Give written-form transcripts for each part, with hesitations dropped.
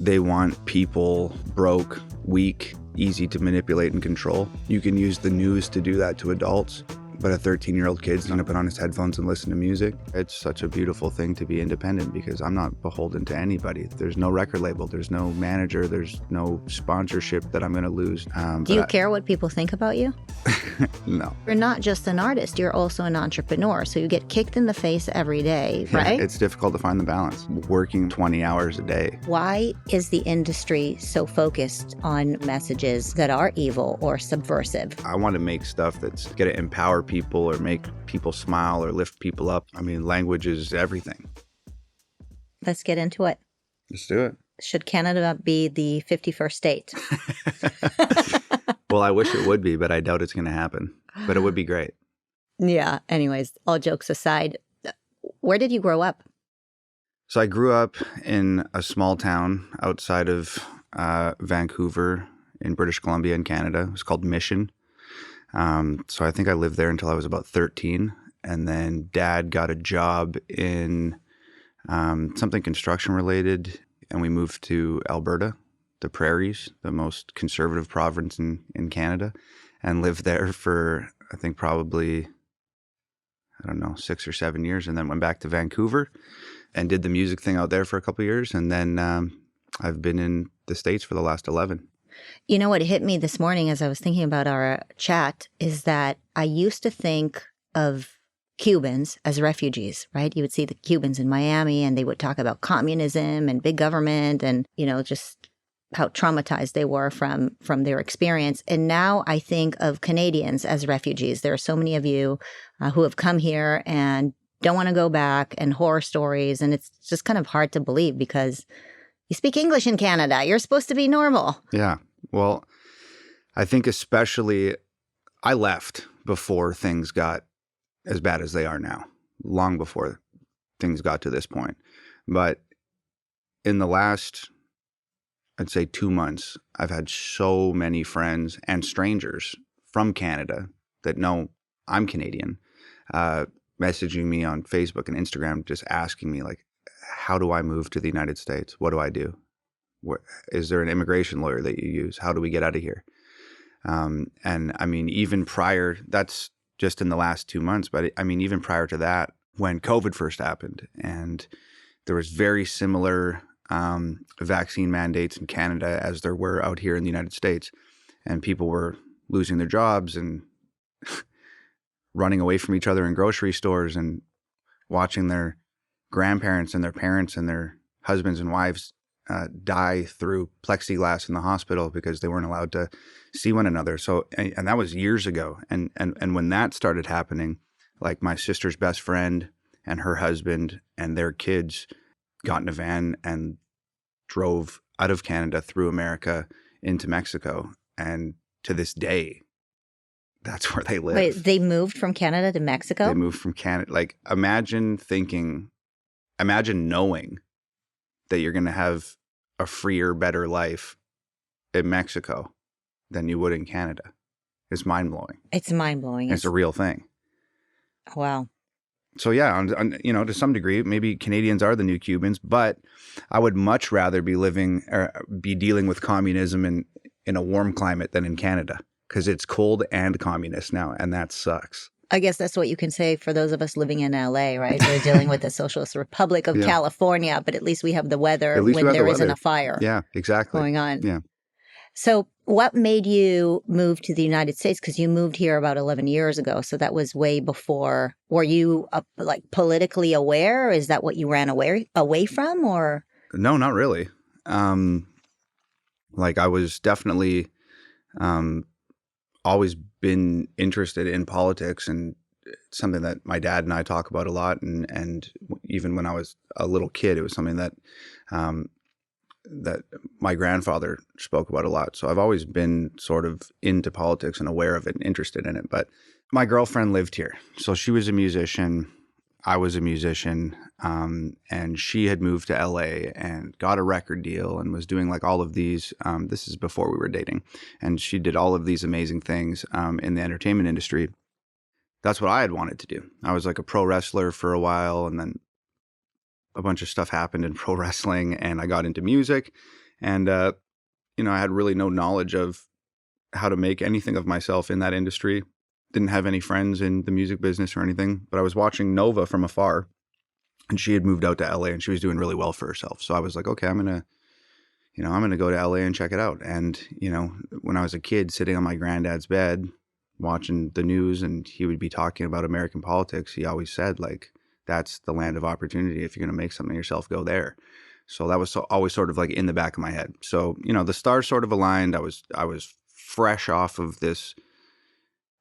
They want people broke, weak, easy to manipulate and control. You can use the news to do that to adults, but a 13-year-old kid's going to put on his headphones and listen to music. It's such a beautiful thing to be independent because I'm not beholden to anybody. There's no record label, there's no manager, there's no sponsorship that I'm going to lose. Do you care what people think about you? No. You're not just an artist, you're also an entrepreneur. So you get kicked in the face every day, right? It's difficult to find the balance, working 20 hours a day. Why is the industry so focused on messages that are evil or subversive? I want to make stuff that's going to empower people or make people smile or lift people up. I mean, language is everything. Let's get into it. Let's do it. Should Canada be the 51st state? Well, I wish it would be, but I doubt it's going to happen. But it would be great. Yeah. Anyways, all jokes aside, where did you grow up? So I grew up in a small town outside of Vancouver in British Columbia in Canada. It was called Mission. So I think I lived there until I was about 13. And then Dad got a job in something construction related. And we moved to Alberta, the prairies, the most conservative province in Canada, and lived there for, I think, probably, 6 or 7 years, and then went back to Vancouver and did the music thing out there for a couple of years. And then I've been in the States for the last 11. You know what hit me this morning as I was thinking about our chat is that I used to think of Cubans as refugees, right? You would see the Cubans in Miami and they would talk about communism and big government and, just how traumatized they were from their experience. And now I think of Canadians as refugees. There are so many of you who have come here and don't want to go back, and horror stories. And it's just kind of hard to believe because you speak English in Canada. You're supposed to be normal. Yeah. Well, I think especially I left before things got as bad as they are now, long before things got to this point. But in the last, I'd say 2 months, I've had so many friends and strangers from Canada that know I'm Canadian, messaging me on Facebook and Instagram, just asking me like, how do I move to the United States? What do I do? Is there an immigration lawyer that you use? How do we get out of here? And I mean, even prior, that's just in the last 2 months, but I mean, even prior to that, when COVID first happened and there was very similar vaccine mandates in Canada as there were out here in the United States, and people were losing their jobs and running away from each other in grocery stores and watching their grandparents and their parents and their husbands and wives die through plexiglass in the hospital because they weren't allowed to see one another. So, and that was years ago. And when that started happening, like my sister's best friend and her husband and their kids got in a van and drove out of Canada through America into Mexico. And to this day, that's where they live. Wait, they moved from Canada to Mexico? They moved from Canada. Like, imagine knowing that you're going to have a freer, better life in Mexico than you would in Canada. It's mind-blowing. It's mind-blowing. It's a real thing. Wow. So yeah, to some degree, maybe Canadians are the new Cubans, but I would much rather be dealing with communism in a warm climate than in Canada, because it's cold and communist now, and that sucks. I guess that's what you can say for those of us living in LA, right? We're dealing with the Socialist Republic of California, but at least we have the weather when there isn't a fire. Yeah, exactly. Going on. Yeah. So what made you move to the United States? Because you moved here about 11 years ago. So that was way before. Were you politically aware? Is that what you ran away from, or? No, not really. I was definitely always been interested in politics, and it's something that my dad and I talk about a lot. And even when I was a little kid, it was something that that my grandfather spoke about a lot. So I've always been sort of into politics and aware of it and interested in it. But my girlfriend lived here. So she was a musician. I was a musician. And she had moved to LA and got a record deal and was doing like all of these. This is before we were dating. And she did all of these amazing things in the entertainment industry. That's what I had wanted to do. I was like a pro wrestler for a while, and then a bunch of stuff happened in pro wrestling, and I got into music, And, I had really no knowledge of how to make anything of myself in that industry. Didn't have any friends in the music business or anything, but I was watching Nova from afar, and she had moved out to LA and she was doing really well for herself. So I was like, okay, I'm going to go to LA and check it out. And, when I was a kid sitting on my granddad's bed watching the news and he would be talking about American politics, he always said, like, that's the land of opportunity. If you're going to make something of yourself, go there. So that was always sort of like in the back of my head. So, the stars sort of aligned. I was fresh off of this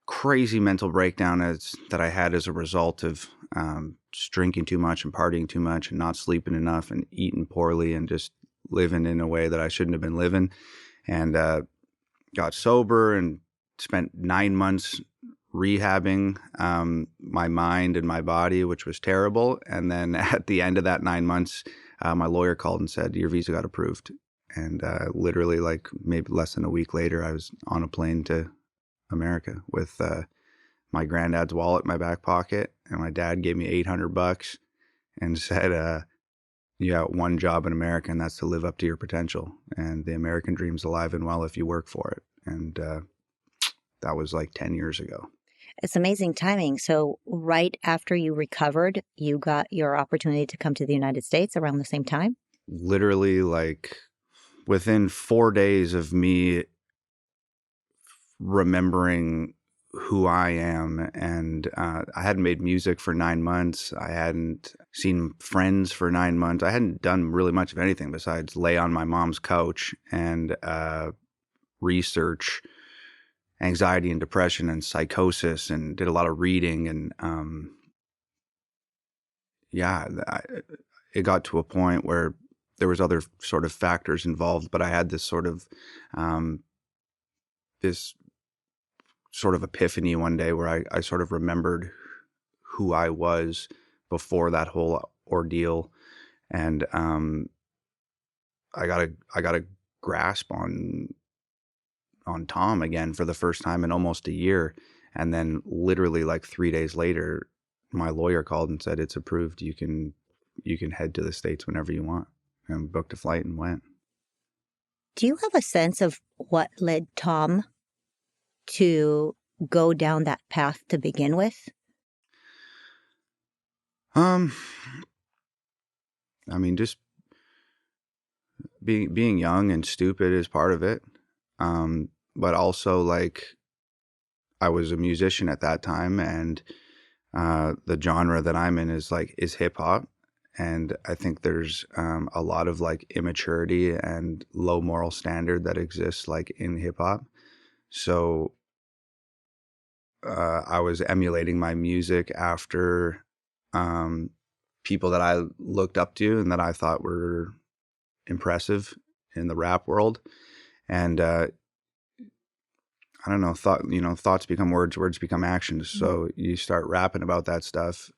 crazy mental breakdown that I had as a result of just drinking too much and partying too much and not sleeping enough and eating poorly and just living in a way that I shouldn't have been living. And got sober and spent 9 months rehabbing my mind and my body, which was terrible. And then at the end of that 9 months, my lawyer called and said, your visa got approved. And literally, like, maybe less than a week later, I was on a plane to America with my granddad's wallet in my back pocket. And my dad gave me $800 and said, you got one job in America, and that's to live up to your potential. And the American dream's alive and well if you work for it. And that was like 10 years ago. It's amazing timing. So right after you recovered, you got your opportunity to come to the United States around the same time? Literally, like, within 4 days of me remembering who I am, and I hadn't made music for 9 months. I hadn't seen friends for 9 months. I hadn't done really much of anything besides lay on my mom's couch and research anxiety and depression and psychosis, and did a lot of reading. And it got to a point where there was other sort of factors involved, but I had this sort of epiphany one day where I sort of remembered who I was before that whole ordeal. And I got a grasp on Tom again for the first time in almost a year. And then literally like 3 days later, my lawyer called and said, it's approved. You can head to the States whenever you want. And booked a flight and went. Do you have a sense of what led Tom to go down that path to begin with? I mean, just being young and stupid is part of it. But also, like, I was a musician at that time, and the genre that I'm in is hip hop. And I think there's a lot of like immaturity and low moral standard that exists like in hip hop. So I was emulating my music after people that I looked up to and that I thought were impressive in the rap world. And I don't know, thoughts become words, words become actions. So you start rapping about that stuff,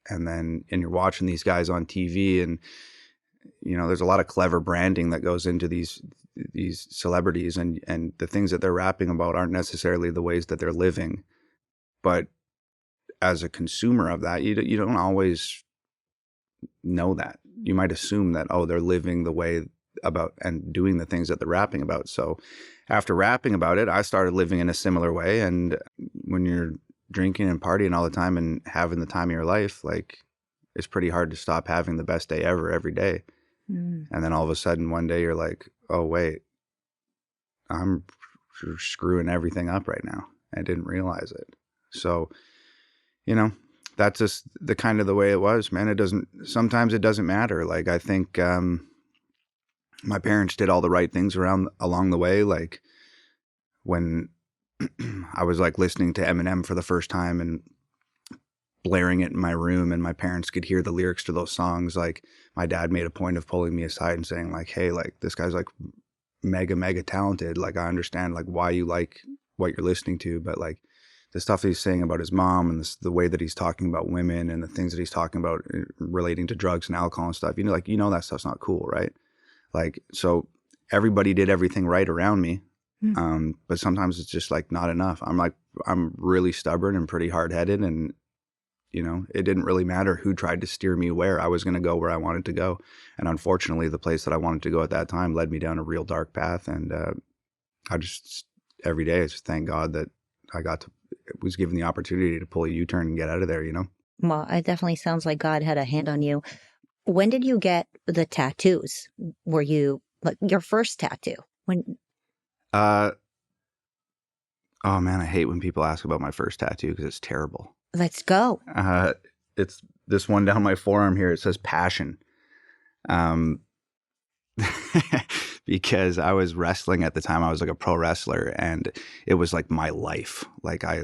and you're watching these guys on TV, and there's a lot of clever branding that goes into these celebrities, and the things that they're rapping about aren't necessarily the ways that they're living. But as a consumer of that, you don't always know that. You might assume that, they're living the way about and doing the things that they're rapping about. So after rapping about it, I started living in a similar way. And when you're drinking and partying all the time and having the time of your life, like, it's pretty hard to stop having the best day ever every day. And then all of a sudden one day you're like, oh wait, I'm screwing everything up right now. I didn't realize it. So, that's just the kind of the way it was, man. Sometimes it doesn't matter. Like, I think my parents did all the right things along the way. Like, when I was like listening to Eminem for the first time and blaring it in my room, and my parents could hear the lyrics to those songs, like, my dad made a point of pulling me aside and saying, like, hey, like, this guy's like mega talented. Like, I understand like why you like what you're listening to, but like the stuff that he's saying about his mom and the way that he's talking about women and the things that he's talking about relating to drugs and alcohol and stuff, that stuff's not cool, right? Like, so everybody did everything right around me. But sometimes it's just like not enough. I'm really stubborn and pretty hard-headed, and It didn't really matter who tried to steer me where. I was going to go where I wanted to go. And unfortunately, the place that I wanted to go at that time led me down a real dark path. And I just, every day, I just thank God that was given the opportunity to pull a U-turn and get out of there, Well, it definitely sounds like God had a hand on you. When did you get the tattoos? Were you, like, your first tattoo? When? Oh man, I hate when people ask about my first tattoo because it's terrible. Let's go. It's this one down my forearm here. It says passion. Because I was wrestling at the time. I was like a pro wrestler, and it was like my life. Like, I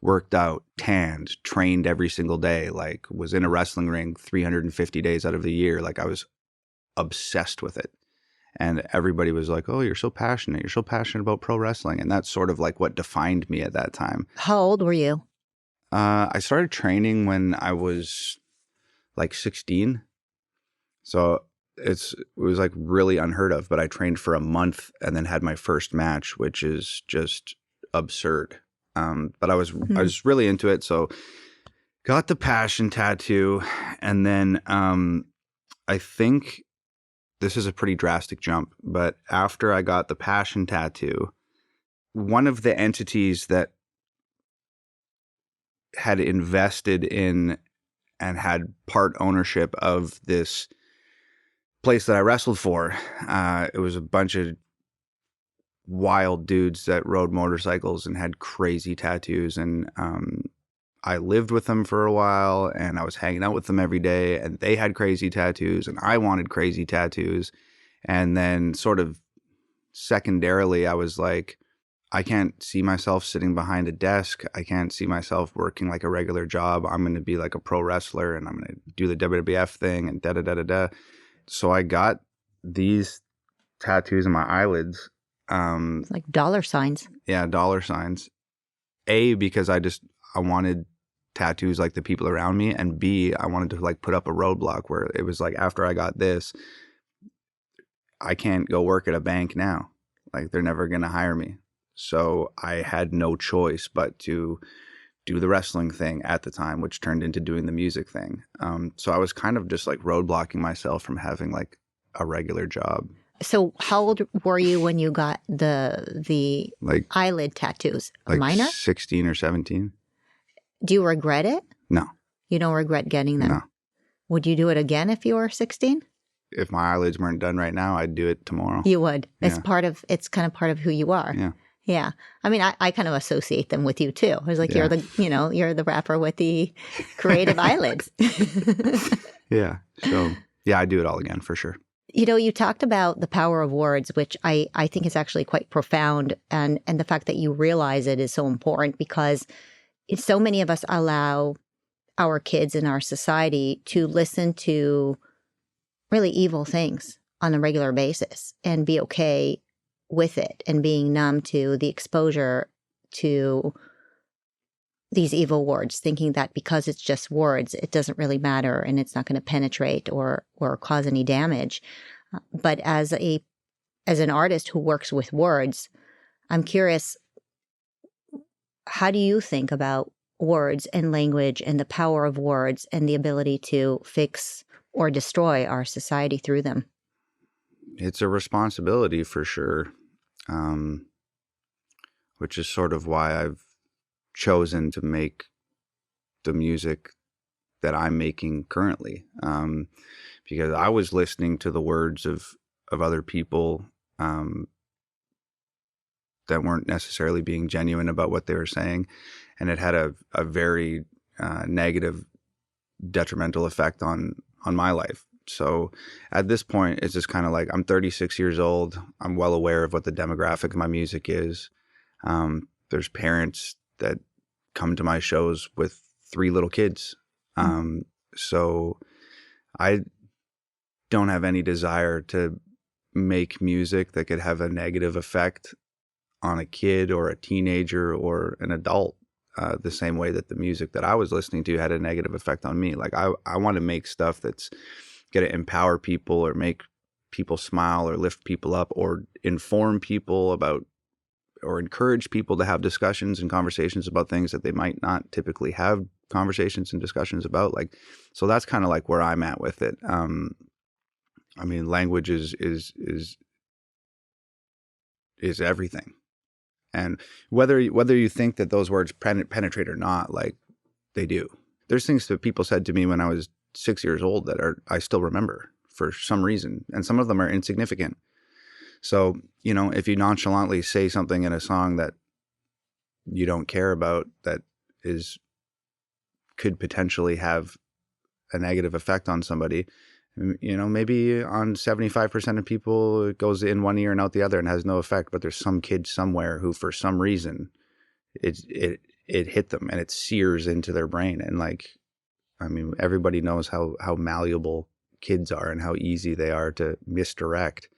worked out, tanned, trained every single day, like was in a wrestling ring 350 days out of the year. Like, I was obsessed with it. And everybody was like, oh, you're so passionate. You're so passionate about pro wrestling. And that's sort of like what defined me at that time. How old were you? I started training when I was like 16. So it was like really unheard of, but I trained for a month and then had my first match, which is just absurd. But I was really into it. So got the passion tattoo. And then I think this is a pretty drastic jump, but after I got the passion tattoo, one of the entities that had invested in and had part ownership of this place that I wrestled for, it was a bunch of wild dudes that rode motorcycles and had crazy tattoos. And I lived with them for a while, and I was hanging out with them every day, and they had crazy tattoos, and I wanted crazy tattoos. And then sort of secondarily, I was like, I can't see myself sitting behind a desk. I can't see myself working like a regular job. I'm going to be like a pro wrestler, and I'm going to do the WWF thing and da-da-da-da-da. So I got these tattoos on my eyelids. It's like dollar signs. Yeah, dollar signs. A, because I wanted tattoos like the people around me, and B, I wanted to like put up a roadblock where it was like, after I got this, I can't go work at a bank now. Like, they're never going to hire me. So I had no choice but to do the wrestling thing at the time, which turned into doing the music thing. So I was kind of just like roadblocking myself from having like a regular job. So how old were you when you got the Like eyelid tattoos? like Minor? 16 or 17. Do you regret it? No. You don't regret getting them? No. Would you do it again if you were 16? If my eyelids weren't done right now, I'd do it tomorrow. You would. Yeah. It's kind of part of who you are. Yeah. Yeah. I mean, I kind of associate them with you too. It's like, Yeah. you're the rapper with the creative eyelids. Yeah. So yeah, I'd do it all again for sure. You talked about the power of words, which I think is actually quite profound. And the fact that you realize it is so important, because so many of us allow our kids in our society to listen to really evil things on a regular basis and be okay with it, and being numb to the exposure to these evil words, thinking that because it's just words, it doesn't really matter and it's not going to penetrate or cause any damage. But as an artist who works with words, I'm curious, how do you think about words and language and the power of words and the ability to fix or destroy our society through them? It's a responsibility for sure, which is sort of why I've chosen to make the music that I'm making currently, because I was listening to the words of other people that weren't necessarily being genuine about what they were saying, and it had a very negative, detrimental effect on my life. So at this point, it's just kind of like, I'm 36 years old. I'm well aware of what the demographic of my music is. There's parents that come to my shows with 3 little kids. So I don't have any desire to make music that could have a negative effect on a kid or a teenager or an adult, the same way that the music that I was listening to had a negative effect on me. Like, I want to make stuff that's going to empower people or make people smile or lift people up or inform people about, or encourage people to have discussions and conversations about things that they might not typically have conversations and discussions about. Like, so that's kind of like where I'm at with it. I mean, language is everything. And whether you think that those words penetrate or not, like, they do. There's things that people said to me when I was 6 years old that I still remember for some reason, and some of them are insignificant. So, you know, if you nonchalantly say something in a song that you don't care about, that could potentially have a negative effect on somebody, you know, maybe on 75% of people it goes in one ear and out the other and has no effect, but there's some kid somewhere who, for some reason, it hit them and it sears into their brain. And like, I mean, everybody knows how malleable kids are and how easy they are to misdirect.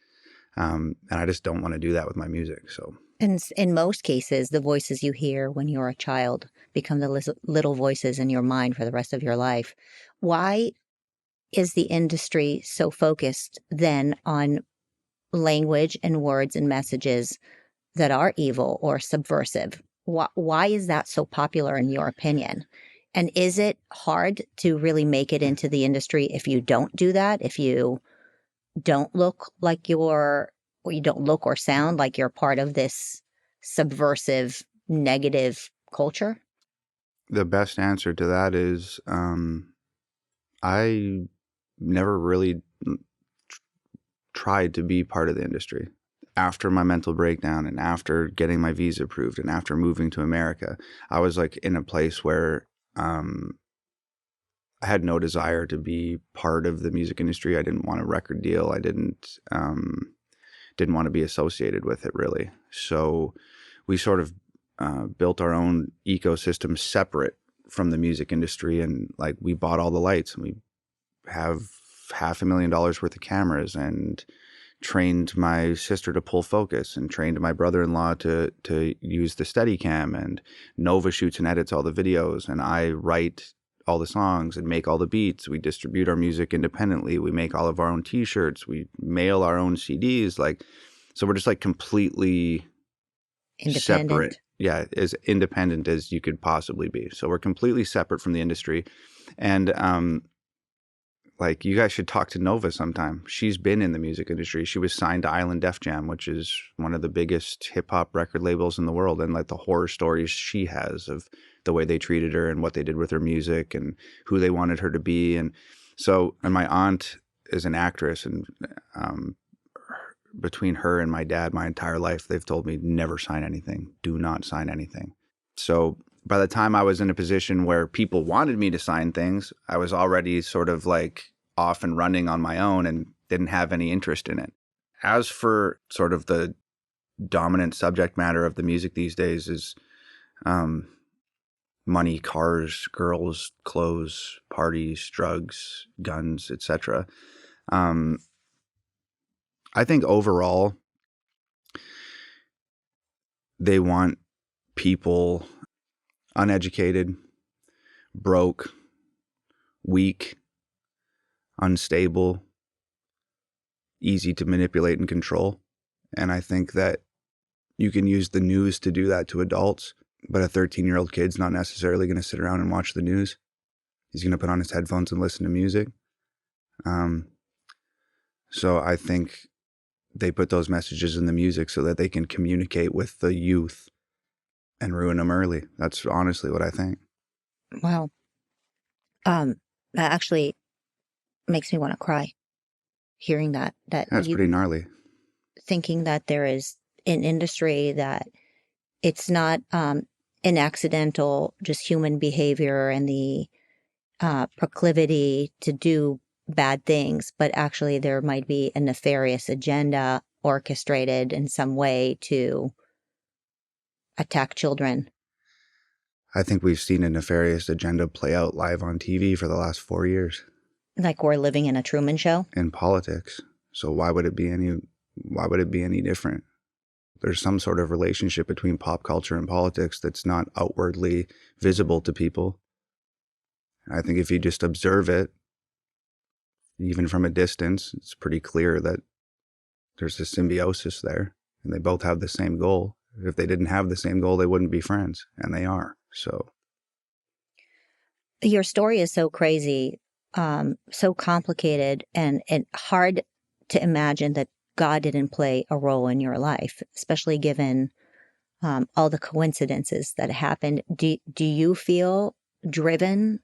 And I just don't want to do that with my music. So, And in most cases, the voices you hear when you're a child become the little voices in your mind for the rest of your life. Why is the industry so focused then on language and words and messages that are evil or subversive? Why is that so popular in your opinion? And is it hard to really make it into the industry if you don't do that? If you don't look like or you don't look or sound like you're part of this subversive, negative culture? the best answer to that is I never really tried to be part of the industry. After my mental breakdown and after getting my visa approved and after moving to America, I was like in a place where I had no desire to be part of the music industry. I didn't want a record deal. I didn't want to be associated with it really. So we sort of built our own ecosystem separate from the music industry, and like we bought all the lights and we have $500,000 worth of cameras and trained my sister to pull focus and trained my brother-in-law to use the Steadicam, and Nova shoots and edits all the videos and I write all the songs and make all the beats. We distribute our music independently. We make all of our own t-shirts. We mail our own CDs. Like, so we're just like completely Independent. separate. Yeah, as independent as you could possibly be. So we're completely separate from the industry. And like, you guys should talk to Nova sometime. She's been in the music industry. She was signed to Island Def Jam, which is one of the biggest hip hop record labels in the world. And like the horror stories she has of the way they treated her and what they did with her music and who they wanted her to be. And so, and my aunt is an actress, and between her and my dad, my entire life, they've told me never sign anything. Do not sign anything. So by the time I was in a position where people wanted me to sign things, I was already sort of like off and running on my own and didn't have any interest in it. As for sort of the dominant subject matter of the music these days is money, cars, girls, clothes, parties, drugs, guns, etc. I think overall, they want people uneducated, broke, weak, unstable, easy to manipulate and control. And I think that you can use the news to do that to adults, but a 13-year-old kid's not necessarily going to sit around and watch the news. He's going to put on his headphones and listen to music. So I think they put those messages in the music so that they can communicate with the youth and ruin them early. That's honestly what I think. Wow. That actually makes me want to cry hearing that That's you pretty gnarly. thinking that there is an industry that it's not an accidental, just human behavior and the proclivity to do bad things, but actually there might be a nefarious agenda orchestrated in some way to attack children. I think we've seen a nefarious agenda play out live on TV for the last 4 years. Like we're living in a Truman Show? In politics. So why would it be any different? There's some sort of relationship between pop culture and politics that's not outwardly visible to people. I think if you just observe it, even from a distance, it's pretty clear that there's a symbiosis there and they both have the same goal. If they didn't have the same goal, they wouldn't be friends, and they are. So Your story is so crazy, so complicated, and hard to imagine that God didn't play a role in your life, especially given all the coincidences that happened. Do you feel driven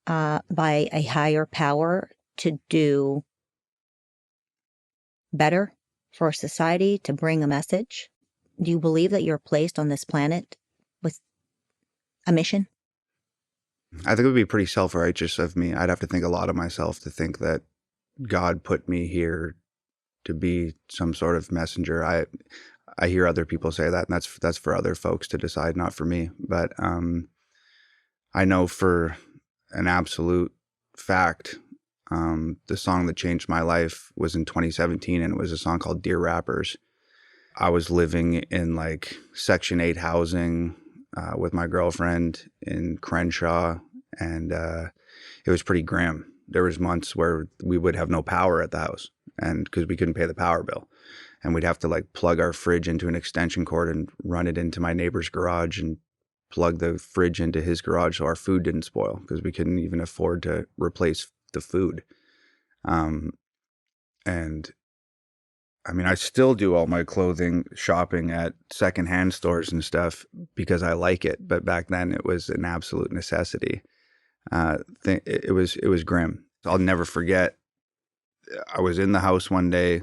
by a higher power to do better for society, to bring a message? Do you believe that you're placed on this planet with a mission? I think it would be pretty self-righteous of me. I'd have to think a lot of myself to think that God put me here to be some sort of messenger. I hear other people say that, and that's for other folks to decide, not for me. But I know for an absolute fact, the song that changed my life was in 2017, and it was a song called Dear Rappers. I was living in like Section 8 housing with my girlfriend in Crenshaw, and it was pretty grim. There was months where we would have no power at the house, and because we couldn't pay the power bill, and we'd have to like plug our fridge into an extension cord and run it into my neighbor's garage and plug the fridge into his garage so our food didn't spoil because we couldn't even afford to replace the food. And I mean, I still do all my clothing shopping at secondhand stores and stuff because I like it. But back then it was an absolute necessity. It was grim. I'll never forget. I was in the house one day.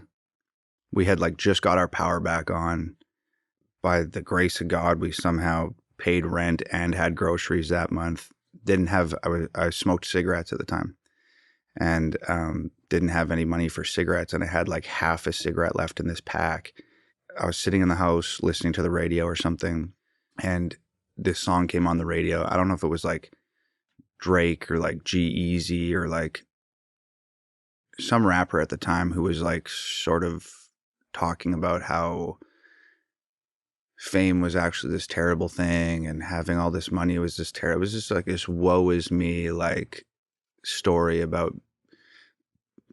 We had like just got our power back on. By the grace of God, we somehow paid rent and had groceries that month. I smoked cigarettes at the time, and didn't have any money for cigarettes, and I had like half a cigarette left in this pack. I was sitting in the house listening to the radio or something, and this song came on the radio. I don't know if it was like Drake or like G-Eazy or like some rapper at the time who was like sort of talking about how fame was actually this terrible thing, and having all this money was this terrible. It was just like this woe is me like story about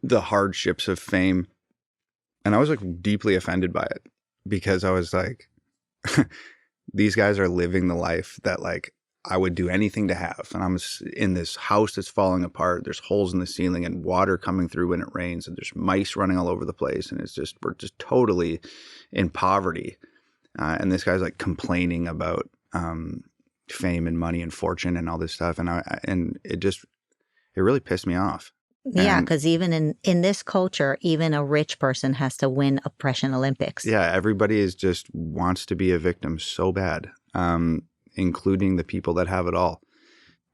the hardships of fame. And I was like deeply offended by it because I was like, these guys are living the life that like I would do anything to have. And I'm in this house that's falling apart. There's holes in the ceiling and water coming through when it rains, and there's mice running all over the place. And we're just totally in poverty. And this guy's like complaining about fame and money and fortune and all this stuff. And it really pissed me off. Yeah, because even in this culture, even a rich person has to win oppression Olympics. Yeah, everybody just wants to be a victim so bad, including the people that have it all.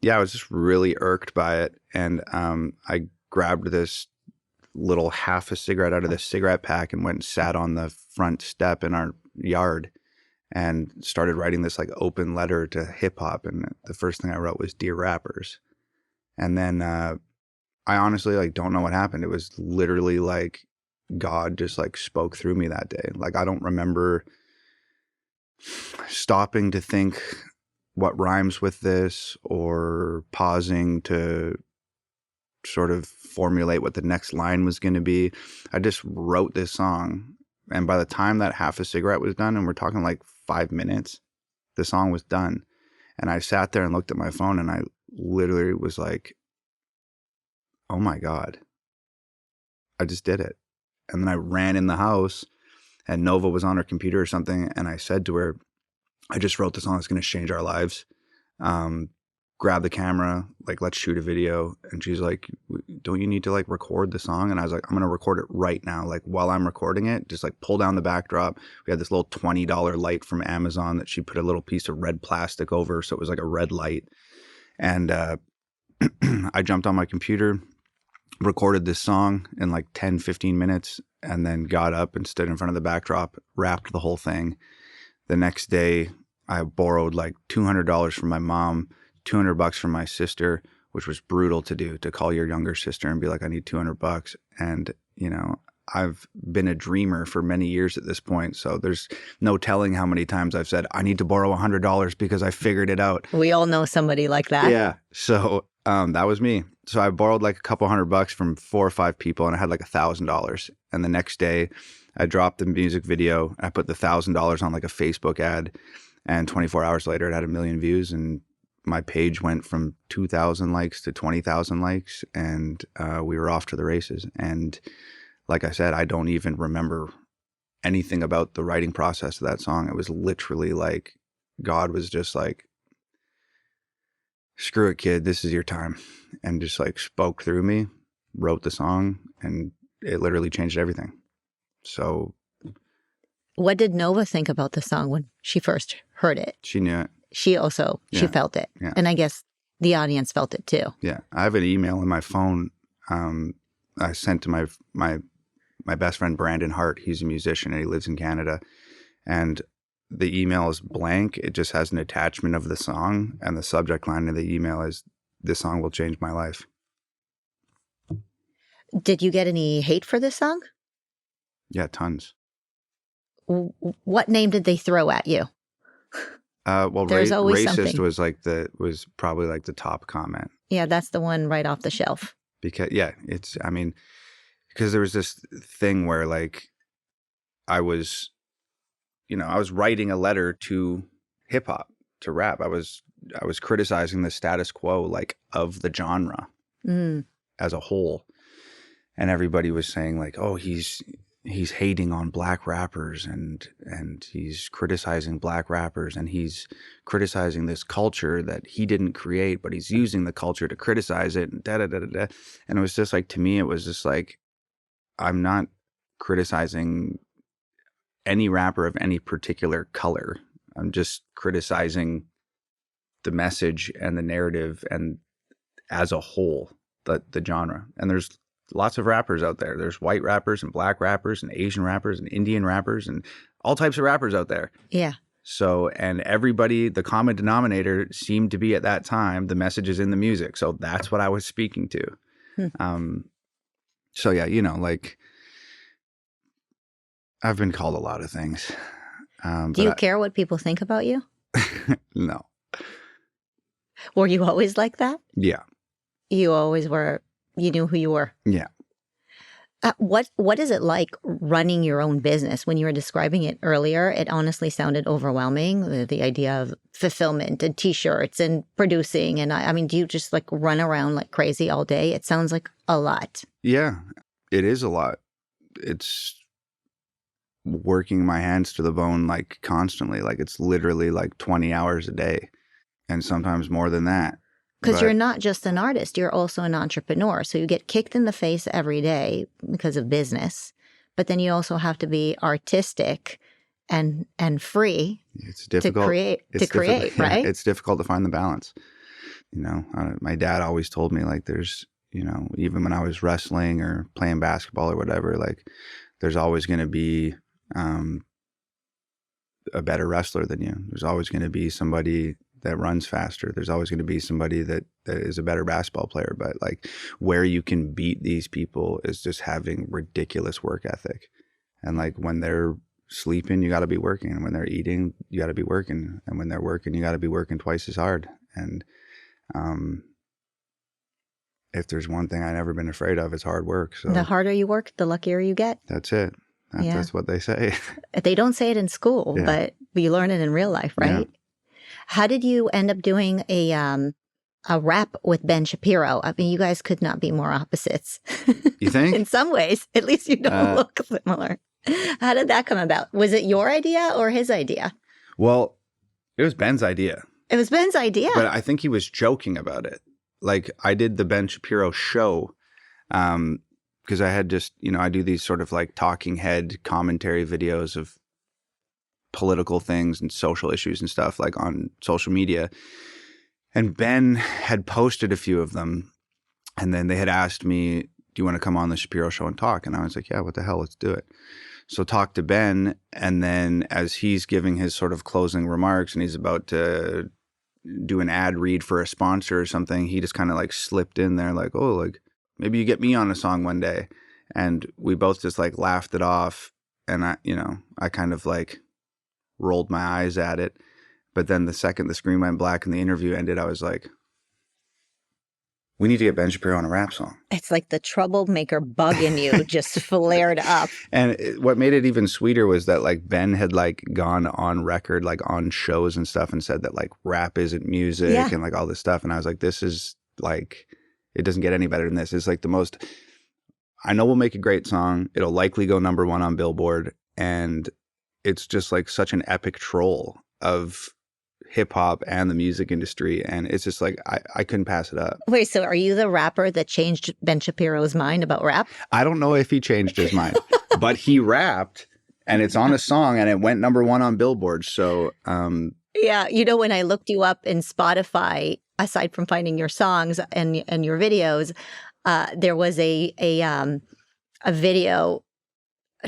Yeah, I was just really irked by it. And I grabbed this little half a cigarette out of the cigarette pack and went and sat on the front step in our yard and started writing this like open letter to hip hop. And the first thing I wrote was Dear Rappers. And then I honestly like don't know what happened. It was literally like God just like spoke through me that day. Like I don't remember stopping to think what rhymes with this or pausing to sort of formulate what the next line was going to be. I just wrote this song, and by the time that half a cigarette was done, and we're talking like 5 minutes, the song was done. And I sat there and looked at my phone, and I literally was like, oh my God, I just did it. And then I ran in the house, and Nova was on her computer or something, and I said to her, I just wrote the song that's going to change our lives. Grab the camera, like, let's shoot a video. And she's like, don't you need to like record the song? And I was like, I'm going to record it right now. Like while I'm recording it, just like pull down the backdrop. We had this little $20 light from Amazon that she put a little piece of red plastic over. So it was like a red light. And I jumped on my computer, recorded this song in like 10, 15 minutes, and then got up and stood in front of the backdrop, wrapped the whole thing. The next day, I borrowed like $200 from my mom, $200 from my sister, which was brutal to do, to call your younger sister and be like, I need $200. And, you know, I've been a dreamer for many years at this point. So there's no telling how many times I've said, I need to borrow $100 because I figured it out. We all know somebody like that. Yeah. So that was me. So I borrowed like a couple $100 from 4 or 5 people, and I had like $1,000. And the next day I dropped the music video. I put the $1,000 on like a Facebook ad, and 24 hours later it had 1 million views, and my page went from 2,000 likes to 20,000 likes, and we were off to the races. And like I said, I don't even remember anything about the writing process of that song. It was literally like God was just like, screw it, kid, this is your time. And just like spoke through me, wrote the song, and it literally changed everything. So what did Nova think about the song when she first heard it? she knew it. She felt it. Yeah. And I guess the audience felt it too. Yeah. I have an email in my phone I sent to my best friend, Brandon Hart. He's a musician and he lives in Canada. And the email is blank. It just has an attachment of the song. And the subject line of the email is, "This song will change my life." Did you get any hate for this song? Yeah, tons. What name did they throw at you? Well, There's always racist something. was probably like the top comment. Yeah, that's the one right off the shelf. Because there was this thing where like I was writing a letter to hip hop, to rap. I was criticizing the status quo, like, of the genre as a whole. And everybody was saying like, oh, he's hating on black rappers and he's criticizing black rappers and he's criticizing this culture that he didn't create, but he's using the culture to criticize it, and da da da da da. And it was just like, to me, it was just like, I'm not criticizing any rapper of any particular color. I'm just criticizing the message and the narrative and as a whole, the genre. And there's lots of rappers out there. There's white rappers and black rappers and Asian rappers and Indian rappers and all types of rappers out there. Yeah. So, and everybody, the common denominator seemed to be at that time, the messages in the music. So that's what I was speaking to. So yeah, like, I've been called a lot of things. Do you care what people think about you? No. Were you always like that? Yeah. You always were. You knew who you were. Yeah. What is it like running your own business? When you were describing it earlier, it honestly sounded overwhelming. The idea of fulfillment and T-shirts and producing. And I mean, do you just like run around like crazy all day? It sounds like a lot. Yeah, it is a lot. It's working my hands to the bone like constantly. Like it's literally like 20 hours a day and sometimes more than that. Because you're not just an artist, you're also an entrepreneur. So you get kicked in the face every day because of business, but then you also have to be artistic and free. It's difficult to create, right? Yeah, it's difficult to find the balance. My dad always told me like there's, even when I was wrestling or playing basketball or whatever, like there's always going to be a better wrestler than you. There's always going to be somebody that runs faster. There's always going to be somebody that is a better basketball player. But like where you can beat these people is just having ridiculous work ethic. And like when they're sleeping, you got to be working. And when they're eating, you got to be working. And when they're working, you got to be working twice as hard. And if there's one thing I've never been afraid of, it's hard work. So the harder you work, the luckier you get. That's it. That's what they say. They don't say it in school, but you learn it in real life, right? Yeah. How did you end up doing a rap with Ben Shapiro? I mean, you guys could not be more opposites. You think? In some ways, at least you don't look similar. How did that come about? Was it your idea or his idea? Well, it was Ben's idea. It was Ben's idea. But I think he was joking about it. Like I did the Ben Shapiro show because I had just, I do these sort of like talking head commentary videos of political things and social issues and stuff like on social media. And Ben had posted a few of them. And then they had asked me, do you want to come on the Shapiro show and talk? And I was like, yeah, what the hell? Let's do it. So talk to Ben. And then as he's giving his sort of closing remarks and he's about to do an ad read for a sponsor or something, he just kind of like slipped in there like, oh, like maybe you get me on a song one day. And we both just like laughed it off. And I kind of like rolled my eyes at it. But then the second the screen went black and the interview ended, I was like, We need to get Ben Shapiro on a rap song. It's like the troublemaker bug in you just flared up. And what made it even sweeter was that like Ben had like gone on record, like on shows and stuff, and said that like rap isn't music Yeah. and like all this stuff. And I was like, this is like, it doesn't get any better than this. It's like the most, I know we'll make a great song. It'll likely go number one on Billboard. And it's just like such an epic troll of hip hop and the music industry. And it's just like, I couldn't pass it up. Wait, so are you the rapper that changed Ben Shapiro's mind about rap? I don't know if he changed his mind, but he rapped and it's on a song and it went number one on Billboard. So, Yeah. You know, when I looked you up in Spotify, aside from finding your songs and your videos, there was a video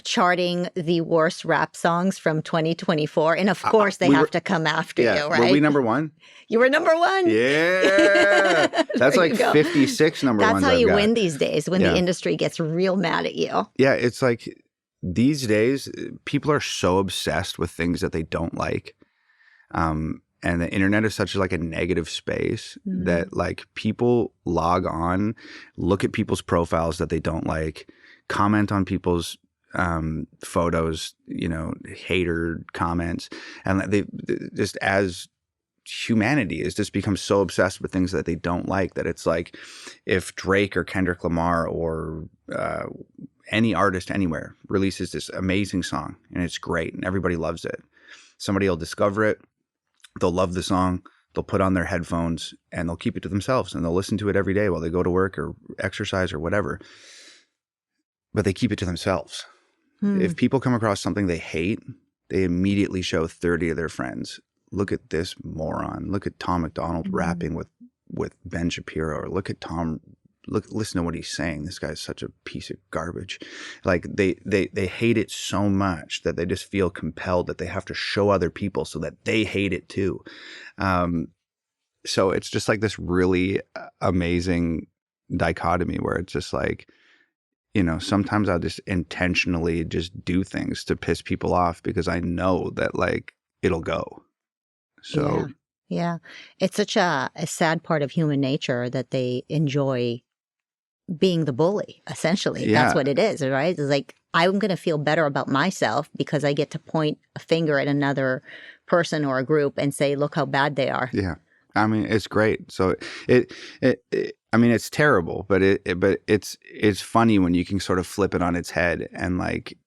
charting the worst rap songs from 2024. And of course, they have to come after you, right? Were we number one? You were number one. Yeah. That's There like you go. 56 number ones. That's how I've you got. win these days when Yeah. the industry gets real mad at you. Yeah. It's like these days, people are so obsessed with things that they don't like. And the internet is such like a negative space that like people log on, look at people's profiles that they don't like, comment on people's photos, you know, hater comments, and they just, as humanity has just become so obsessed with things that they don't like that it's like if Drake or Kendrick Lamar or any artist anywhere releases this amazing song and it's great and everybody loves it, somebody will discover it, they'll love the song, they'll put on their headphones and they'll keep it to themselves and they'll listen to it every day while they go to work or exercise or whatever, but they keep it to themselves. If people come across something they hate, they immediately show 30 of their friends. Look at this moron. Look at Tom MacDonald rapping with Ben Shapiro. Or look at Tom. Listen to what he's saying. This guy's such a piece of garbage. Like they hate it so much that they just feel compelled that they have to show other people so that they hate it too. So it's just like this really amazing dichotomy where it's just like, you know, sometimes I'll just intentionally just do things to piss people off because I know that like it'll go. So yeah. It's such a sad part of human nature that they enjoy being the bully, essentially. Yeah. That's what it is, right? It's like, I'm going to feel better about myself because I get to point a finger at another person or a group and say, look how bad they are. Yeah. I mean, it's great. So I mean, it's terrible, but it's funny when you can sort of flip it on its head. And like,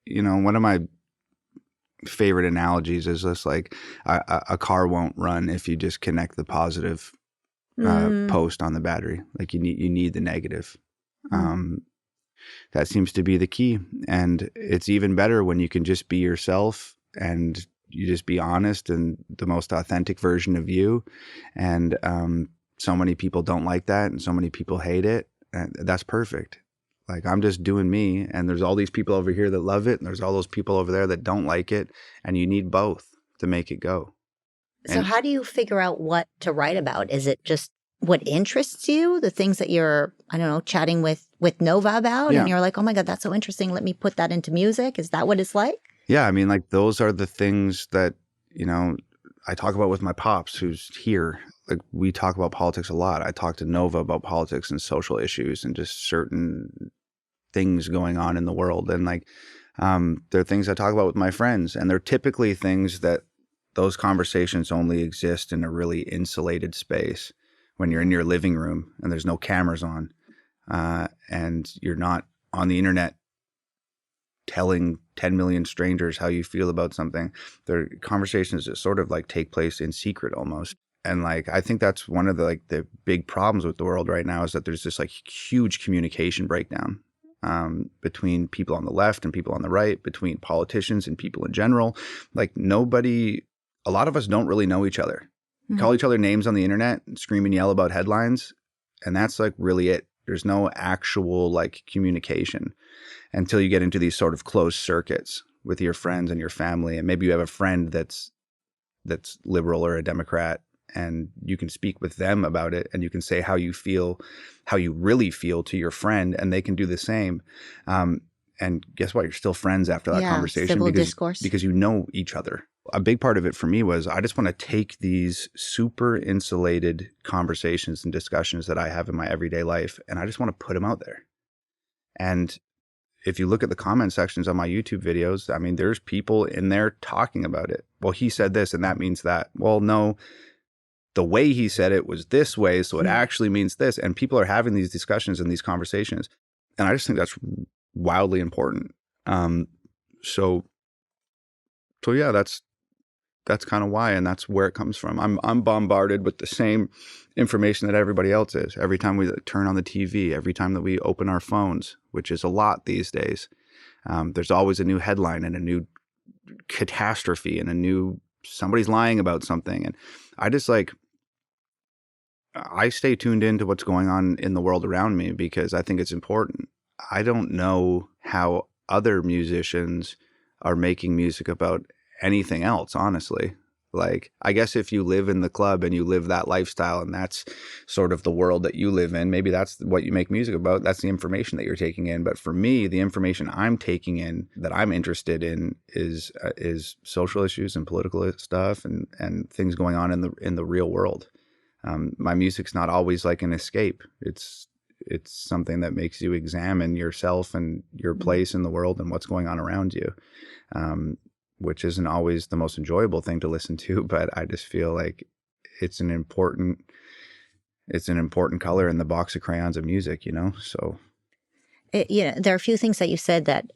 you know, one of my favorite analogies is just like a car won't run if you just connect the positive post on the battery. Like you need the negative. That seems to be the key. And it's even better when you can just be yourself and you just be honest and the most authentic version of you. And so many people don't like that and so many people hate it. And that's perfect. Like I'm just doing me and there's all these people over here that love it and there's all those people over there that don't like it. And you need both to make it go. So how do you figure out what to write about? Is it just what interests you? The things that you're, I don't know, chatting with Nova about? Yeah. And you're like, oh my God, that's so interesting. Let me put that into music. Is that what it's like? Yeah. I mean, like those are the things that, you know, I talk about with my pops who's here. Like we talk about politics a lot. I talk to Nova about politics and social issues and just certain things going on in the world. And like, there are things I talk about with my friends and they're typically things that those conversations only exist in a really insulated space when you're in your living room and there's no cameras on, and you're not on the internet telling 10 million strangers how you feel about something. They're conversations that sort of like take place in secret almost. And like, I think that's one of the like the big problems with the world right now is that there's this like huge communication breakdown between people on the left and people on the right, between politicians and people in general. Like a lot of us don't really know each other. Mm-hmm. Call each other names on the internet and scream and yell about headlines. And that's like really it. There's no actual like communication until you get into these sort of closed circuits with your friends and your family. And maybe you have a friend that's liberal or a Democrat and you can speak with them about it and you can say how you feel, how you really feel to your friend and they can do the same. And guess what? You're still friends after that conversation civil discourse. because you know each other. A big part of it for me was I just want to take these super insulated conversations and discussions that I have in my everyday life, and I just want to put them out there. And if you look at the comment sections on my YouTube videos, I mean, there's people in there talking about it. Well, he said this and that means that. Well, no, the way he said it was this way, so it actually means this. And people are having these discussions and these conversations. And I just think that's wildly important. So yeah, that's kind of why, and that's where it comes from. I'm bombarded with the same information that everybody else is. Every time we turn on the TV, every time that we open our phones, which is a lot these days, there's always a new headline and a new catastrophe and a new somebody's lying about something. And I stay tuned into what's going on in the world around me because I think it's important. I don't know how other musicians are making music about anything else, honestly. Like, I guess if you live in the club and you live that lifestyle and that's sort of the world that you live in, maybe that's what you make music about. That's the information that you're taking in. But for me, the information I'm taking in that I'm interested in is social issues and political stuff and things going on in the real world. My music's not always like an escape. It's something that makes you examine yourself and your place in the world and what's going on around you. Which isn't always the most enjoyable thing to listen to, but I just feel like it's an important color in the box of crayons of music, So, there are a few things that you said that,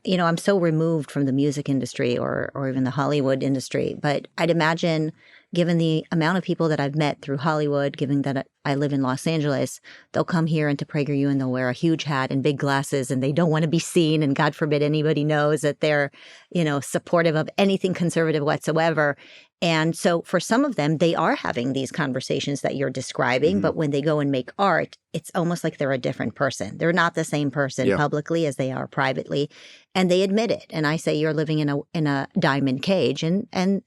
I'm so removed from the music industry or even the Hollywood industry, but I'd imagine, given the amount of people that I've met through Hollywood, given that I live in Los Angeles, they'll come here into PragerU and they'll wear a huge hat and big glasses and they don't want to be seen. And God forbid anybody knows that they're, supportive of anything conservative whatsoever. And so for some of them, they are having these conversations that you're describing, but when they go and make art, it's almost like they're a different person. They're not the same person publicly as they are privately, and they admit it. And I say you're living in a diamond cage, and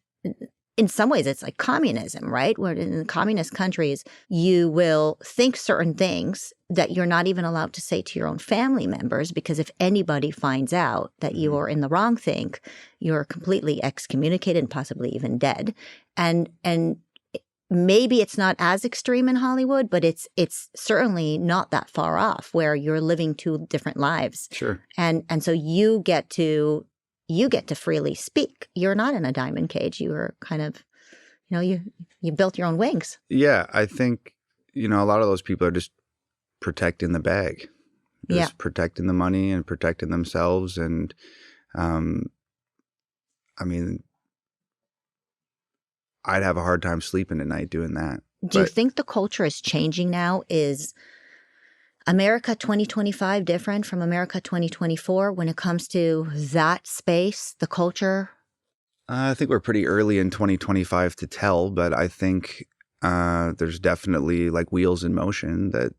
in some ways, it's like communism, right? Where in communist countries, you will think certain things that you're not even allowed to say to your own family members, because if anybody finds out that you are in the wrong thing, you're completely excommunicated and possibly even dead. And maybe it's not as extreme in Hollywood, but it's certainly not that far off, where you're living two different lives. Sure. And so you get to freely speak. You're not in a diamond cage. You are kind of, you built your own wings. Yeah, I think, a lot of those people are just protecting the bag, just protecting the money and protecting themselves. And, I mean, I'd have a hard time sleeping at night doing that. Do you think the culture is changing now? Is America 2025 different from America 2024 when it comes to that space, the culture? I think we're pretty early in 2025 to tell, but I think there's definitely like wheels in motion that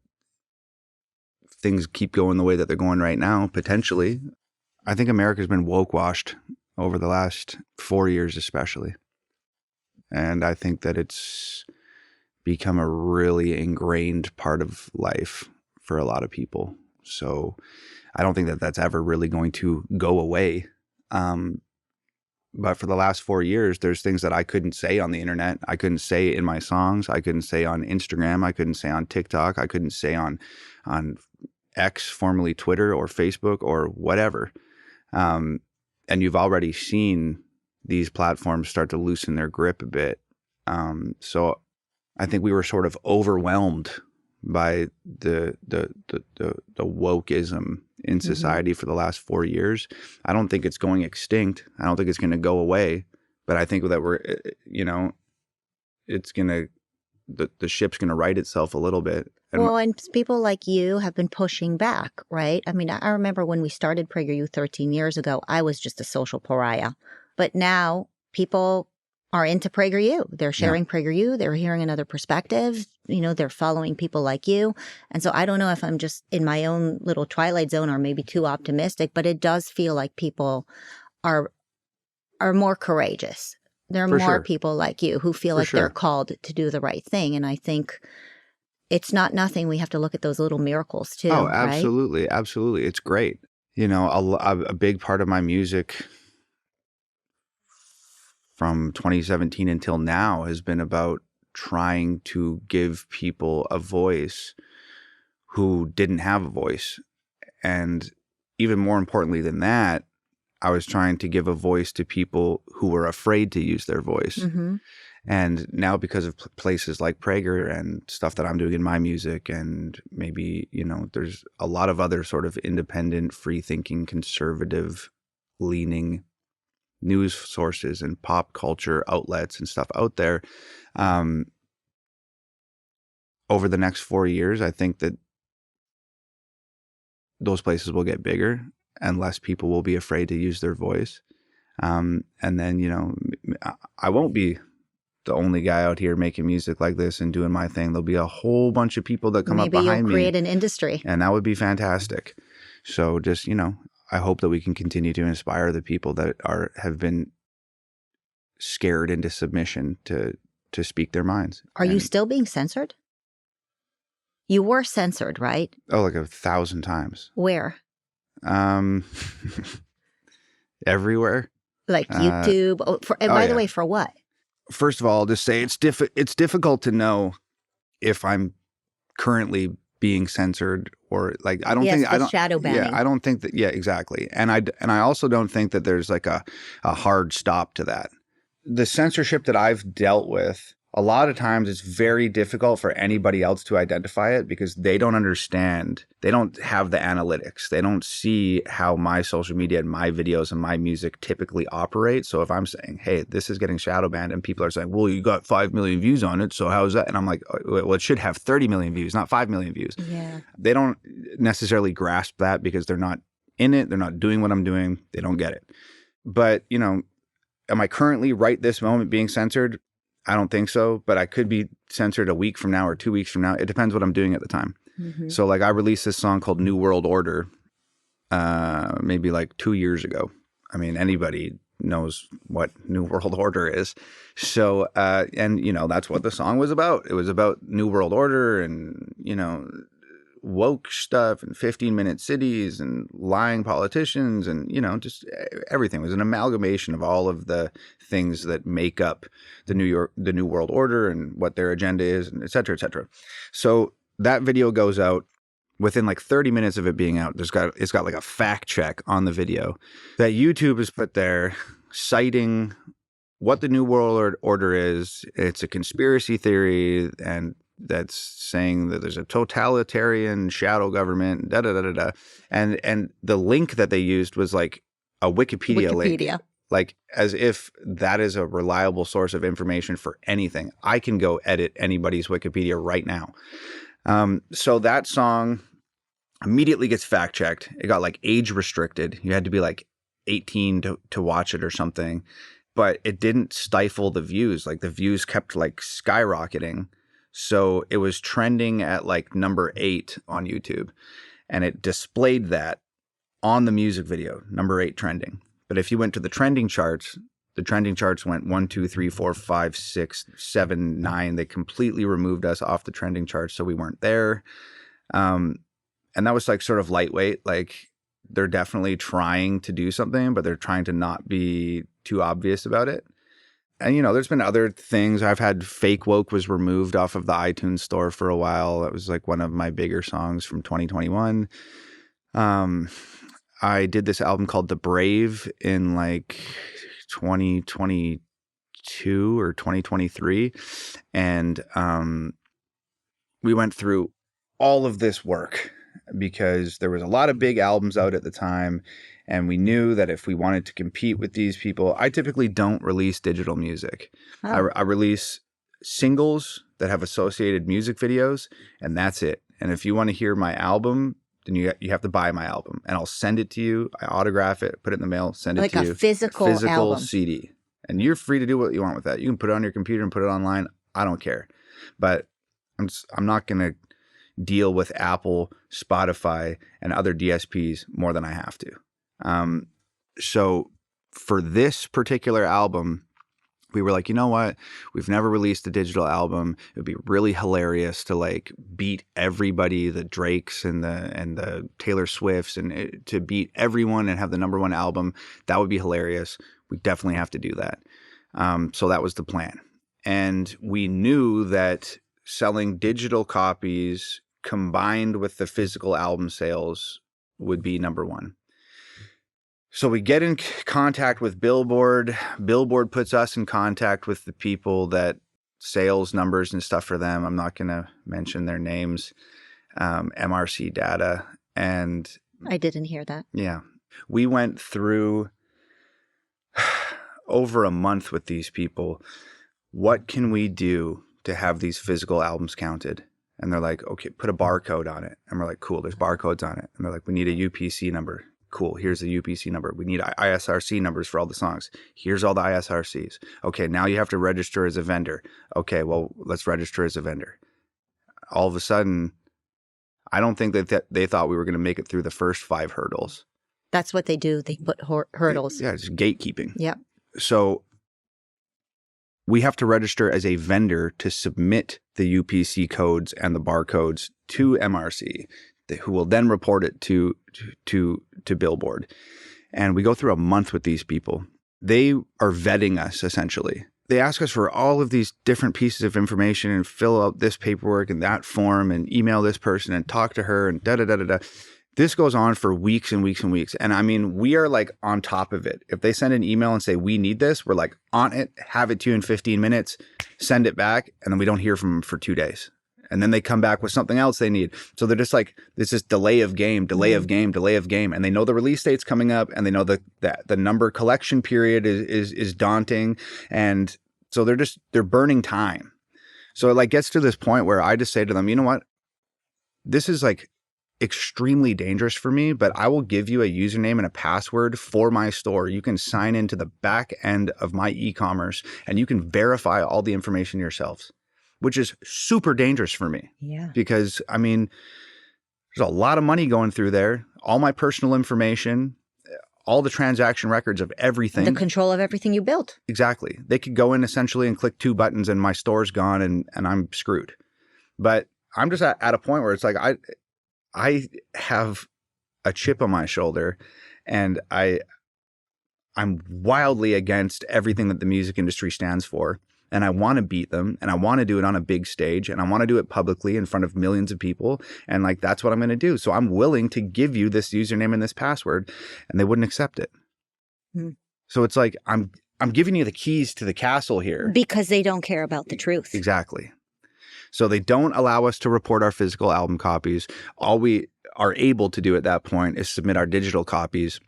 things keep going the way that they're going right now, potentially. I think America's been woke washed over the last 4 years especially. And I think that it's become a really ingrained part of life for a lot of people. So I don't think that that's ever really going to go away. But for the last 4 years, there's things that I couldn't say on the internet. I couldn't say in my songs. I couldn't say on Instagram. I couldn't say on TikTok. I couldn't say on X, formerly Twitter or Facebook or whatever. And you've already seen these platforms start to loosen their grip a bit. So I think we were sort of overwhelmed by the wokeism in society for the last 4 years. I don't think it's going extinct. I don't think it's going to go away. But I think that it's going to, the ship's going to right itself a little bit. And people like you have been pushing back, right? I mean, I remember when we started PragerU 13 years ago, I was just a social pariah. But now people are into PragerU. They're sharing PragerU. They're hearing another perspective. They're following people like you. And so I don't know if I'm just in my own little twilight zone or maybe too optimistic, but it does feel like people are more courageous. There are more people like you who feel like they're called to do the right thing. And I think it's not nothing. We have to look at those little miracles too. Oh, absolutely. Right? Absolutely. It's great. A big part of my music from 2017 until now has been about trying to give people a voice who didn't have a voice. And even more importantly than that, I was trying to give a voice to people who were afraid to use their voice. Mm-hmm. And now because of places like Prager and stuff that I'm doing in my music, and maybe, there's a lot of other sort of independent, free-thinking, conservative-leaning news sources and pop culture outlets and stuff out there. Over the next 4 years, I think that those places will get bigger and less people will be afraid to use their voice. And then, I won't be the only guy out here making music like this and doing my thing. There'll be a whole bunch of people that come up behind me. Maybe you'll create an industry. And that would be fantastic. So just, I hope that we can continue to inspire the people that have been scared into submission to speak their minds. Are you still being censored? You were censored, right? Oh, like 1,000 times. Where? Everywhere. Like YouTube. By the way, for what? First of all, I'll just say it's difficult to know if I'm currently being censored or like I don't think shadow banning. Yeah, I don't think that. Yeah, exactly. And I also don't think that there's like a hard stop to that. The censorship that I've dealt with, a lot of times it's very difficult for anybody else to identify it because they don't understand. They don't have the analytics. They don't see how my social media and my videos and my music typically operate. So if I'm saying, hey, this is getting shadow banned and people are saying, well, you got 5 million views on it, so how is that? And I'm like, well, it should have 30 million views, not 5 million views. Yeah. They don't necessarily grasp that because they're not in it. They're not doing what I'm doing. They don't get it. But, am I currently right this moment being censored? I don't think so, but I could be censored a week from now or 2 weeks from now. It depends what I'm doing at the time. Mm-hmm. So like I released this song called New World Order maybe like 2 years ago. I mean, anybody knows what New World Order is. So, and that's what the song was about. It was about New World Order and, woke stuff and 15-minute cities and lying politicians and, just everything. It was an amalgamation of all of the things that make up the New World Order and what their agenda is, and et cetera, et cetera. So that video goes out. Within like 30 minutes of it being out, it's got like a fact check on the video that YouTube has put there citing what the New World Order is. It's a conspiracy theory, and that's saying that there's a totalitarian shadow government, da-da-da-da-da. And the link that they used was like a Wikipedia link. Like as if that is a reliable source of information for anything. I can go edit anybody's Wikipedia right now. So that song immediately gets fact checked. It got like age restricted. You had to be like 18 to watch it or something. But it didn't stifle the views. Like the views kept like skyrocketing. So it was trending at like number 8 on YouTube, and it displayed that on the music video, number 8 trending. But if you went to the trending charts went 1, 2, 3, 4, 5, 6, 7, 9. They completely removed us off the trending charts, so we weren't there. And that was like sort of lightweight. Like they're definitely trying to do something, but they're trying to not be too obvious about it. And, there's been other things. I've had Fake Woke was removed off of the iTunes store for a while. That was like one of my bigger songs from 2021. I did this album called The Brave in like 2022 or 2023. And we went through all of this work because there was a lot of big albums out at the time. And we knew that if we wanted to compete with these people, I typically don't release digital music. Oh. I release singles that have associated music videos, and that's it. And if you want to hear my album, then you have to buy my album. And I'll send it to you. I autograph it, put it in the mail, send it to you. Like a physical album. CD. And you're free to do what you want with that. You can put it on your computer and put it online. I don't care. But I'm not going to deal with Apple, Spotify, and other DSPs more than I have to. So for this particular album, we were like, you know what? We've never released a digital album. It would be really hilarious to like beat everybody, the Drakes and the Taylor Swifts, and to beat everyone and have the #1 album. That would be hilarious. We definitely have to do that. So that was the plan. And we knew that selling digital copies combined with the physical album sales would be number one. So we get in contact with Billboard. Billboard puts us in contact with the people that sales numbers and stuff for them. I'm not going to mention their names. MRC data. And I didn't hear that. yeah, we went through over a month with these people. What can we do to have these physical albums counted? And they're like, okay, put a barcode on it. And we're like, cool, there's barcodes on it. And they're like, we need a UPC number. Cool, here's the UPC number. We need ISRC numbers for all the songs. Here's all the ISRCs. Okay, now you have to register as a vendor. Okay, well, let's register as a vendor. All of a sudden, I don't think that they thought we were going to make it through the first 5 hurdles. That's what they do. They put hurdles. Yeah, it's gatekeeping. Yeah. So we have to register as a vendor to submit the UPC codes and the barcodes to MRC, who will then report it to Billboard. And we go through a month with these people. They are vetting us, essentially. They ask us for all of these different pieces of information and fill out this paperwork and that form and email this person and talk to her and da-da-da-da-da. This goes on for weeks and weeks and weeks. And I mean, we are like on top of it. If they send an email and say, we need this, we're like on it, have it to you in 15 minutes, send it back. And then we don't hear from them for 2 days. And then they come back with something else they need. So they're just like, this is delay of game. And they know the release date's coming up, and they know that the number collection period is daunting. And so they're burning time. So it like gets to this point where I just say to them, you know what? This is like extremely dangerous for me, but I will give you a username and a password for my store. You can sign into the back end of my e-commerce and you can verify all the information yourselves, which is super dangerous for me. Yeah. Because, I mean, there's a lot of money going through there, all my personal information, all the transaction records of everything. The control of everything you built. Exactly. They could go in essentially and click 2 buttons and my store's gone and I'm screwed. But I'm just at a point where it's like I have a chip on my shoulder and I'm wildly against everything that the music industry stands for. And I want to beat them, and I want to do it on a big stage, and I want to do it publicly in front of millions of people. And like, that's what I'm going to do. So I'm willing to give you this username and this password, and they wouldn't accept it. So it's like, I'm giving you the keys to the castle here. Because they don't care about the truth. Exactly. So they don't allow us to report our physical album copies. All we are able to do at that point is submit our digital copies.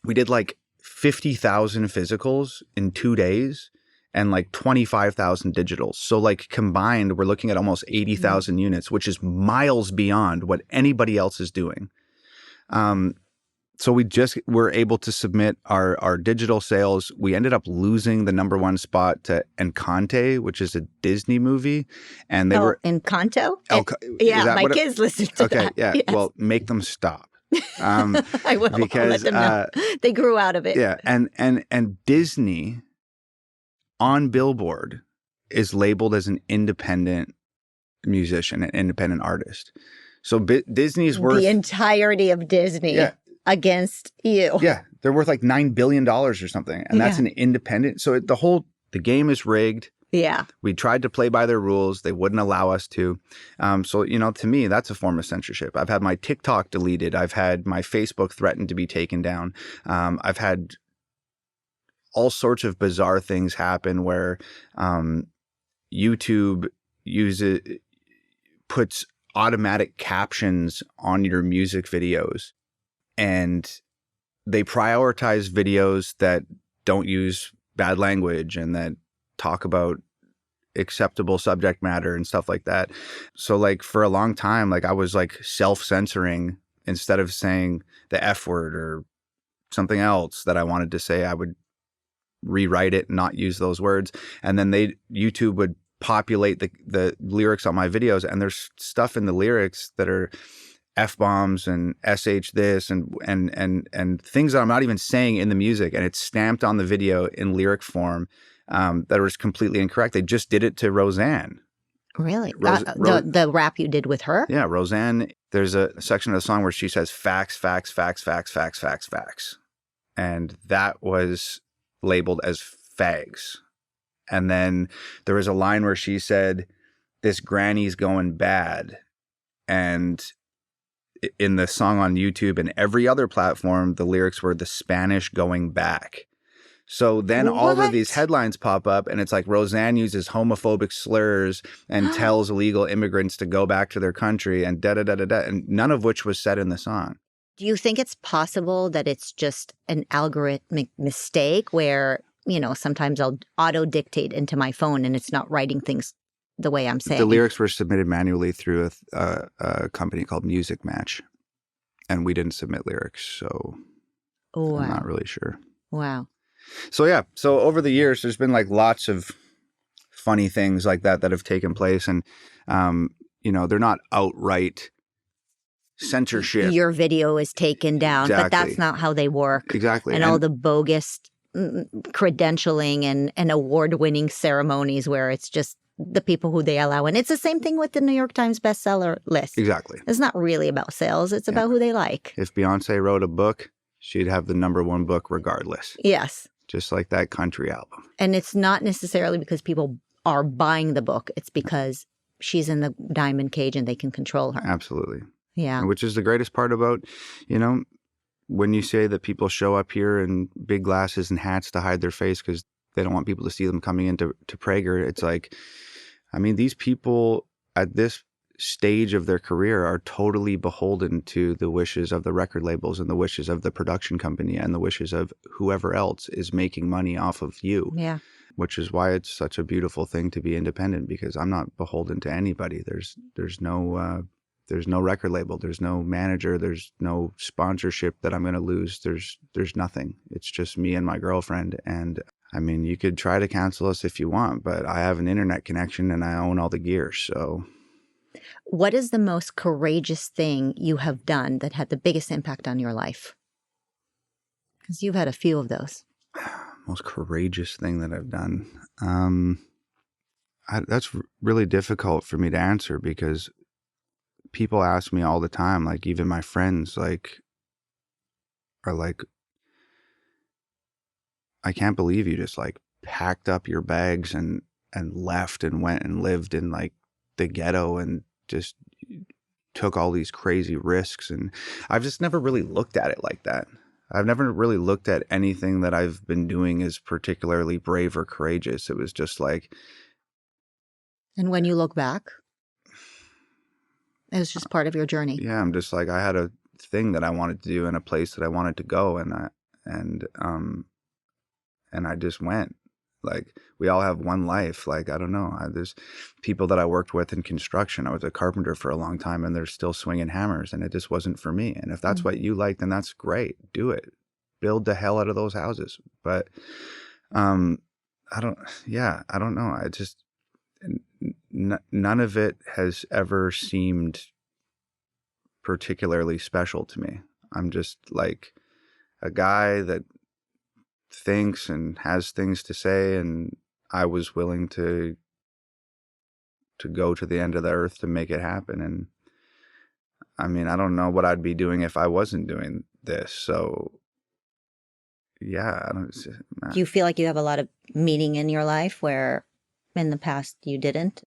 We did like 50,000 physicals in 2 days. And like 25,000 digitals. So like combined, we're looking at almost 80,000 units, which is miles beyond what anybody else is doing. So we just were able to submit our digital sales. We ended up losing the #1 spot to Encanto, which is a Disney movie. And they were Encanto? Yeah, my kids listen to that. Okay, yeah. Yes. Well, make them stop. I will. Because I'll let them know. They grew out of it. Yeah, and Disney on Billboard is labeled as an independent musician, an independent artist. So Disney's worth the entirety of Disney against you. Yeah, they're worth like $9 billion or something, and that's an independent. So the game is rigged. Yeah, we tried to play by their rules. They wouldn't allow us to. So to me, that's a form of censorship. I've had my TikTok deleted. I've had my Facebook threatened to be taken down. I've had all sorts of bizarre things happen where YouTube puts automatic captions on your music videos, and they prioritize videos that don't use bad language and that talk about acceptable subject matter and stuff like that. So like for a long time, like I was like self-censoring. Instead of saying the F word or something else that I wanted to say, I would rewrite it and not use those words. And then YouTube would populate the lyrics on my videos, and there's stuff in the lyrics that are F-bombs and SH this and things that I'm not even saying in the music, and it's stamped on the video in lyric form that was completely incorrect. They just did it to Roseanne. Really? The rap you did with her? Yeah, Roseanne, there's a section of the song where she says facts, facts, facts, facts, facts, facts, facts. And that was labeled as fags. And then there was a line where she said, "This granny's going bad." And in the song on YouTube and every other platform, the lyrics were "the Spanish going back." So then all of these What? headlines pop up and it's like Roseanne uses homophobic slurs and tells illegal immigrants to go back to their country and da-da-da-da-da, and none of which was said in the song. Do you think it's possible that it's just an algorithmic mistake where, sometimes I'll auto-dictate into my phone and it's not writing things the way I'm saying? The lyrics were submitted manually through a company called Music Match, and we didn't submit lyrics, so Wow. I'm not really sure. Wow. So yeah, so over the years, there's been like lots of funny things like that have taken place, and they're not outright censorship. Your video is taken down, Exactly. but that's not how they work. Exactly. And all the bogus credentialing and award-winning ceremonies where it's just the people who they allow. And it's the same thing with the New York Times bestseller list. Exactly. It's not really about sales. It's about who they like. If Beyonce wrote a book, she'd have the #1 book regardless. Yes. Just like that country album. And it's not necessarily because people are buying the book. It's because she's in the diamond cage and they can control her. Absolutely. Yeah. Which is the greatest part about, when you say that people show up here in big glasses and hats to hide their face because they don't want people to see them coming into Prager. It's like, these people at this stage of their career are totally beholden to the wishes of the record labels and the wishes of the production company and the wishes of whoever else is making money off of you. Yeah. Which is why it's such a beautiful thing to be independent, because I'm not beholden to anybody. There's no record label, there's no manager, there's no sponsorship that I'm going to lose. There's nothing. It's just me and my girlfriend. And you could try to cancel us if you want, but I have an internet connection and I own all the gear. So what is the most courageous thing you have done that had the biggest impact on your life? Because you've had a few of those. Most courageous thing that I've done. That's really difficult for me to answer, because people ask me all the time, like even my friends, are like, "I can't believe you just like packed up your bags and left and went and lived in like the ghetto and just took all these crazy risks." And I've just never really looked at it like that. I've never really looked at anything that I've been doing as particularly brave or courageous. It was just like. And when you look back, it was just part of your journey. Yeah, I'm just like, I had a thing that I wanted to do and a place that I wanted to go, and I just went. Like, we all have one life. Like, I don't know. There's people that I worked with in construction. I was a carpenter for a long time, and they're still swinging hammers, and it just wasn't for me. And if that's what you like, then that's great. Do it. Build the hell out of those houses. But I don't know. I just, none of it has ever seemed particularly special to me. I'm just like a guy that thinks and has things to say, and I was willing to go to the end of the earth to make it happen. And I don't know what I'd be doing if I wasn't doing this. So yeah, Do you feel like you have a lot of meaning in your life where in the past you didn't?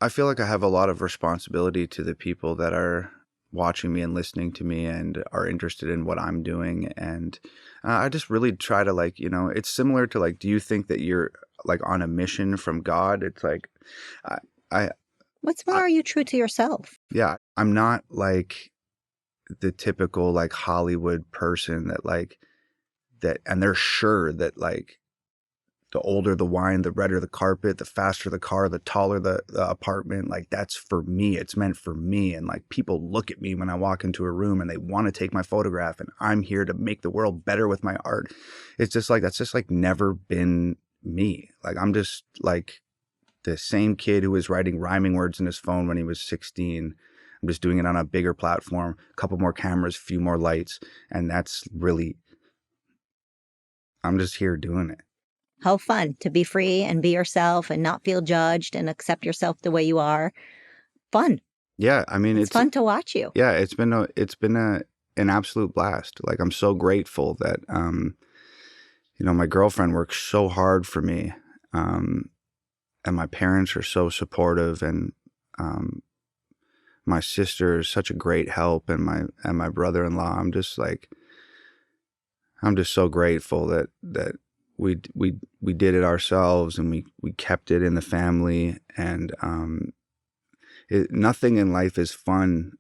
I feel like I have a lot of responsibility to the people that are watching me and listening to me and are interested in what I'm doing. And I just really try to it's similar to do you think that you're like on a mission from God? It's like, What's more, are you true to yourself? Yeah, I'm not like the typical like Hollywood person that, and they're sure that like the older the wine, the redder the carpet, the faster the car, the taller the apartment, like that's for me. It's meant for me. And like people look at me when I walk into a room and they want to take my photograph, and I'm here to make the world better with my art. It's just like, that's just like never been me. Like I'm just like the same kid who was writing rhyming words in his phone when he was 16. I'm just doing it on a bigger platform, a couple more cameras, a few more lights. And that's really, I'm just here doing it. How fun to be free and be yourself and not feel judged and accept yourself the way you are. Fun. Yeah, I mean, it's fun to watch you. Yeah, it's been an absolute blast. Like I'm so grateful that my girlfriend works so hard for me. And my parents are so supportive, and my sister is such a great help, and my brother-in-law. I'm just so grateful that we did it ourselves, and we kept it in the family. And nothing in life is fun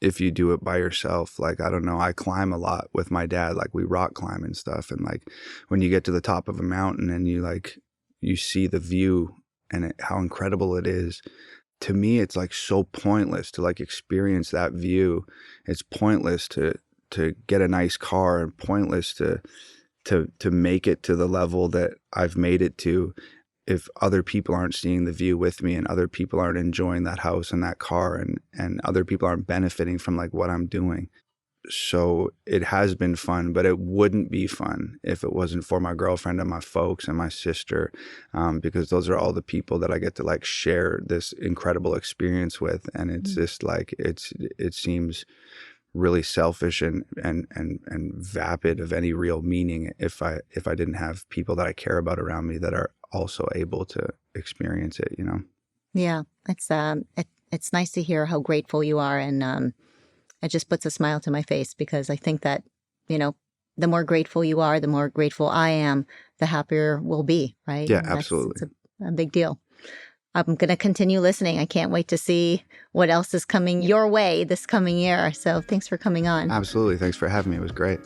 if you do it by yourself. Like, I don't know, I climb a lot with my dad. Like, we rock climb and stuff, and like when you get to the top of a mountain and you see the view and how incredible it is. To me, it's like so pointless to like experience that view. It's pointless to get a nice car, and pointless to make it to the level that I've made it to if other people aren't seeing the view with me, and other people aren't enjoying that house and that car, and other people aren't benefiting from like what I'm doing. So it has been fun, but it wouldn't be fun if it wasn't for my girlfriend and my folks and my sister, because those are all the people that I get to like share this incredible experience with. And it's just like, it seems really selfish and vapid of any real meaning if I didn't have people that I care about around me that are also able to experience it, you know? Yeah, it's nice to hear how grateful you are, and it just puts a smile to my face, because I think that, you know, the more grateful you are, the more grateful I am, the happier we'll be, right? Yeah, And absolutely. It's a big deal. I'm going to continue listening. I can't wait to see what else is coming your way this coming year. So thanks for coming on. Absolutely. Thanks for having me. It was great.